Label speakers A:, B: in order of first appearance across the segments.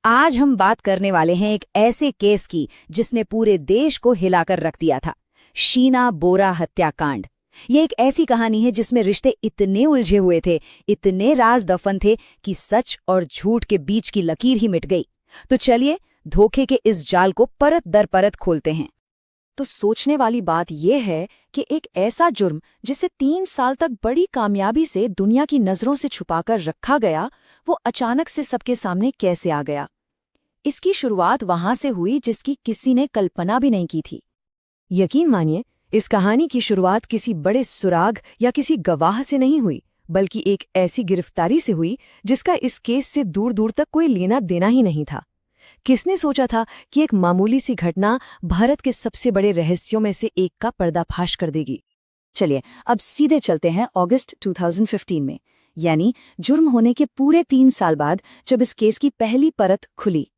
A: आज हम बात करने वाले हैं एक ऐसे केस की जिसने पूरे देश को हिलाकर रख दिया था। शीना बोरा हत्याकांड। ये एक ऐसी कहानी है जिसमें रिश्ते इतने उलझे हुए थे, इतने राज दफन थे कि सच और झूठ के बीच की लकीर ही मिट गई। तो चलिए धोखे के इस जाल को परत दर परत खोलते हैं।
B: तो सोचने वाली बात यह है कि एक ऐसा जुर्म जिसे 3 साल तक बड़ी कामयाबी से दुनिया की नजरों से छुपाकर रखा गया, वो अचानक से सबके सामने कैसे आ गया। इसकी शुरुआत वहां से हुई जिसकी किसी ने कल्पना भी नहीं की थी। यकीन मानिए, इस कहानी की शुरुआत किसी बड़े सुराग या किसी गवाह से नहीं हुई, बल्कि एक ऐसी गिरफ्तारी से हुई जिसका इस केस से दूर दूर तक कोई लेना देना ही नहीं था। किसने सोचा था कि एक मामूली सी घटना भारत के सबसे बड़े रहस्यों में से एक का पर्दाफाश कर देगी।
A: चलिए अब सीधे चलते हैं अगस्त 2015 में, यानी जुर्म होने के पूरे 3 साल बाद जब इस केस की पहली परत खुली।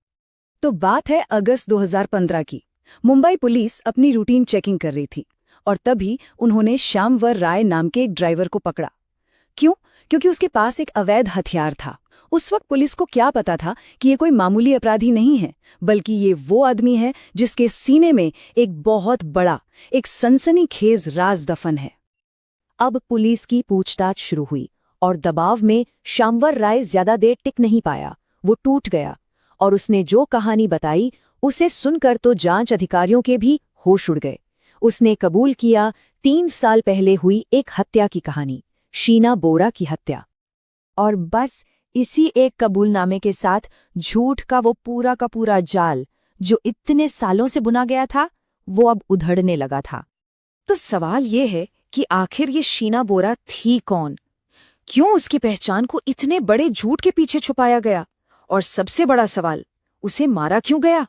A: तो बात है अगस्त 2015 की। मुंबई पुलिस अपनी रूटीन चेकिंग कर रही थी और तभी उन्होंने श्यामवर राय नाम के एक ड्राइवर को पकड़ा। क्यों? क्योंकि उसके पास एक अवैध हथियार था। उस वक्त पुलिस को क्या पता था कि ये कोई मामूली अपराधी नहीं है, बल्कि ये वो आदमी है जिसके सीने में एक बहुत बड़ा, एक सनसनीखेज राज दफन है।
B: अब पुलिस की पूछताछ शुरू हुई और दबाव में श्यामवर राय ज्यादा देर टिक नहीं पाया। वो टूट गया और उसने जो कहानी बताई उसे सुनकर तो जांच अधिकारियों के भी होश उड़ गए। उसने कबूल किया 3 साल पहले हुई एक हत्या की कहानी, शीना बोरा की हत्या। और बस इसी एक कबूलनामे के साथ झूठ का वो पूरा का पूरा जाल जो इतने सालों से बुना गया था, वो अब उधड़ने लगा था। तो सवाल ये है कि आखिर ये शीना बोरा थी कौन? क्यों उसकी पहचान को इतने बड़े झूठ के पीछे छुपाया गया? और सबसे बड़ा सवाल, उसे मारा क्यों गया?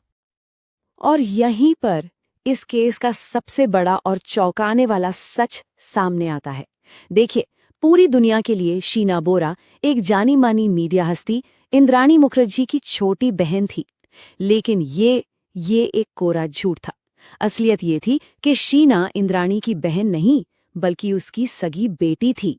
B: और यहीं पर इस केस का सबसे बड़ा और चौंकाने वाला सच सामने आता है। देखिए, पूरी दुनिया के लिए शीना बोरा एक जानी मानी मीडिया हस्ती इंद्राणी मुखर्जी की छोटी बहन थी। लेकिन ये एक कोरा झूठ था। असलियत ये थी कि शीना इंद्राणी की बहन नहीं, बल्कि उसकी सगी बेटी थी।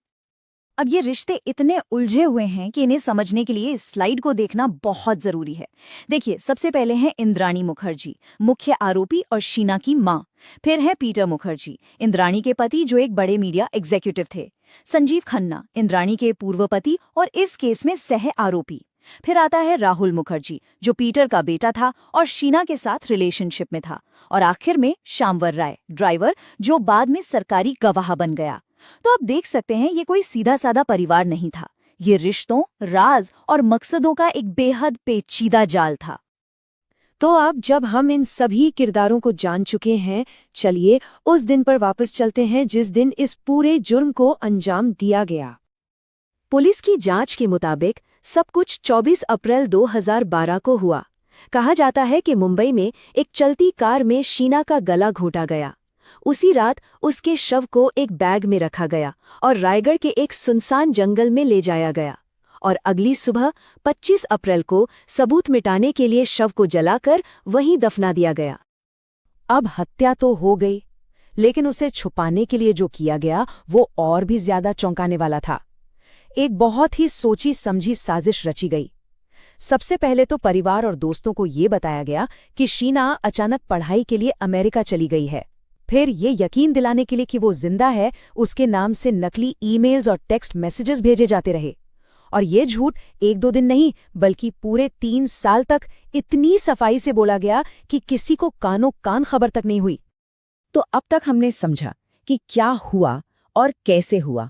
A: अब ये रिश्ते इतने उलझे हुए हैं कि इन्हें समझने के लिए इस स्लाइड को देखना बहुत जरूरी है। देखिए, सबसे पहले हैं इंद्राणी मुखर्जी, मुख्य आरोपी और शीना की माँ। फिर है पीटर मुखर्जी, इंद्राणी के पति जो एक बड़े मीडिया एग्जीक्यूटिव थे। संजीव खन्ना, इंद्राणी के पूर्व पति और इस केस में सह आरोपी। फिर आता है राहुल मुखर्जी, जो पीटर का बेटा था और शीना के साथ रिलेशनशिप में था। और आखिर में श्यामवर राय, ड्राइवर, जो बाद में सरकारी गवाह बन गया। तो आप देख सकते हैं, ये कोई सीधा साधा परिवार नहीं था। ये रिश्तों, राज और मकसदों का एक बेहद पेचीदा जाल था।
B: तो अब जब हम इन सभी किरदारों को जान चुके हैं, चलिए उस दिन पर वापस चलते हैं जिस दिन इस पूरे जुर्म को अंजाम दिया गया। पुलिस की जांच के मुताबिक सब कुछ 24 अप्रैल 2012 को हुआ। कहा जाता है कि मुंबई में एक चलती कार में शीना का गला घोंटा गया। उसी रात उसके शव को एक बैग में रखा गया और रायगढ़ के एक सुनसान जंगल में ले जाया गया। और अगली सुबह 25 अप्रैल को सबूत मिटाने के लिए शव को जलाकर वहीं दफना दिया गया। अब हत्या तो हो गई, लेकिन उसे छुपाने के लिए जो किया गया वो और भी ज्यादा चौंकाने वाला था। एक बहुत ही सोची समझी साजिश रची गई। सबसे पहले तो परिवार और दोस्तों को ये बताया गया कि शीना अचानक पढ़ाई के लिए अमेरिका चली गई है। फिर ये यकीन दिलाने के लिए कि वो जिंदा है, उसके नाम से नकली ईमेल्स और टेक्स्ट मैसेजेस भेजे जाते रहे। और ये झूठ 1-2 दिन नहीं, बल्कि पूरे 3 साल तक इतनी सफाई से बोला गया कि किसी को कानों कान खबर तक नहीं हुई।
A: तो अब तक हमने समझा कि क्या हुआ और कैसे हुआ,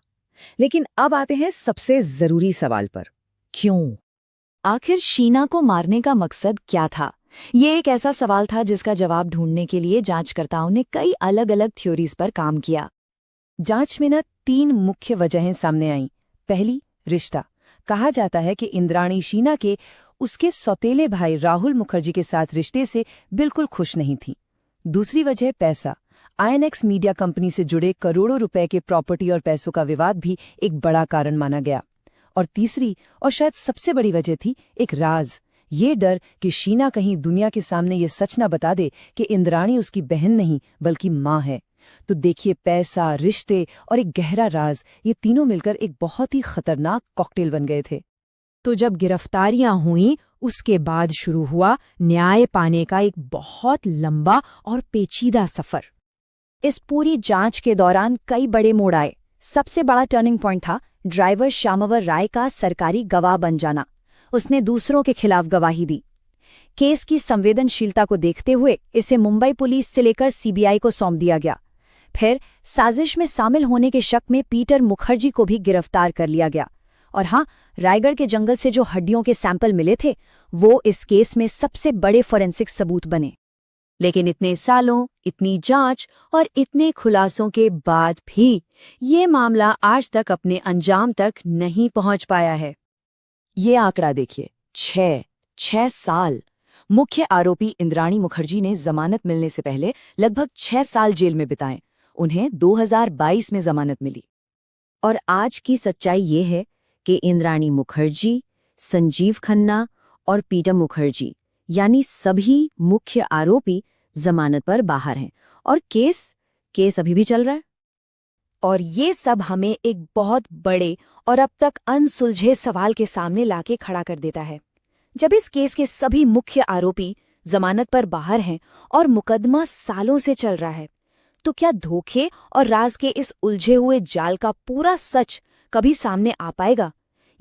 A: लेकिन अब आते हैं सबसे जरूरी सवाल पर, क्यों? आखिर शीना को मारने का मकसद क्या था? ये एक ऐसा सवाल था जिसका जवाब ढूंढने के लिए जांचकर्ताओं ने कई अलग अलग थ्योरीज पर काम किया। जांच में 3 मुख्य वजहें सामने आईं। पहली, रिश्ता। कहा जाता है कि इंद्राणी शीना के उसके सौतेले भाई राहुल मुखर्जी के साथ रिश्ते से बिल्कुल खुश नहीं थी। दूसरी वजह, पैसा। आईएनएक्स मीडिया कंपनी से जुड़े करोड़ों रुपए के प्रॉपर्टी और पैसों का विवाद भी एक बड़ा कारण माना गया। और तीसरी और शायद सबसे बड़ी वजह थी एक राज, ये डर कि शीना कहीं दुनिया के सामने ये सच न बता दे कि इंद्राणी उसकी बहन नहीं बल्कि माँ है। तो देखिए, पैसा, रिश्ते और एक गहरा राज, ये तीनों मिलकर एक बहुत ही खतरनाक कॉकटेल बन गए थे।
B: तो जब गिरफ्तारियां हुईं उसके बाद शुरू हुआ न्याय पाने का एक बहुत लंबा और पेचीदा सफर।
A: इस पूरी जांच के दौरान कई बड़े मोड़ आए। सबसे बड़ा टर्निंग पॉइंट था ड्राइवर श्यामवर राय का सरकारी गवाह बन जाना। उसने दूसरों के खिलाफ गवाही दी। केस की संवेदनशीलता को देखते हुए इसे मुंबई पुलिस से लेकर सीबीआई को सौंप दिया गया। फिर साजिश में शामिल होने के शक में पीटर मुखर्जी को भी गिरफ्तार कर लिया गया। और हाँ, रायगढ़ के जंगल से जो हड्डियों के सैंपल मिले थे वो इस केस में सबसे बड़े फोरेंसिक सबूत बने।
B: लेकिन इतने सालों, इतनी जांच और इतने खुलासों के बाद भी ये मामला आज तक अपने अंजाम तक नहीं पहुंच पाया है।
A: ये आंकड़ा देखिए, 6 साल। मुख्य आरोपी इंद्राणी मुखर्जी ने जमानत मिलने से पहले लगभग 6 साल जेल में बिताए। उन्हें 2022 में जमानत मिली। और आज की सच्चाई ये है कि इंद्राणी मुखर्जी, संजीव खन्ना और पीटर मुखर्जी यानी सभी मुख्य आरोपी जमानत पर बाहर हैं और केस अभी भी चल रहा है।
B: और ये सब हमें एक बहुत बड़े और अब तक अनसुलझे सवाल के सामने लाके खड़ा कर देता है। जब इस केस के सभी मुख्य आरोपी जमानत पर बाहर हैं और मुकदमा सालों से चल रहा है, तो क्या धोखे और राज के इस उलझे हुए जाल का पूरा सच कभी सामने आ पाएगा,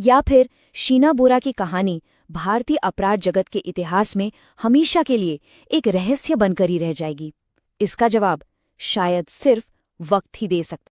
B: या फिर शीना बोरा की कहानी भारतीय अपराध जगत के इतिहास में हमेशा के लिए एक रहस्य बनकर ही रह जाएगी? इसका जवाब शायद सिर्फ वक्त ही दे सकता है।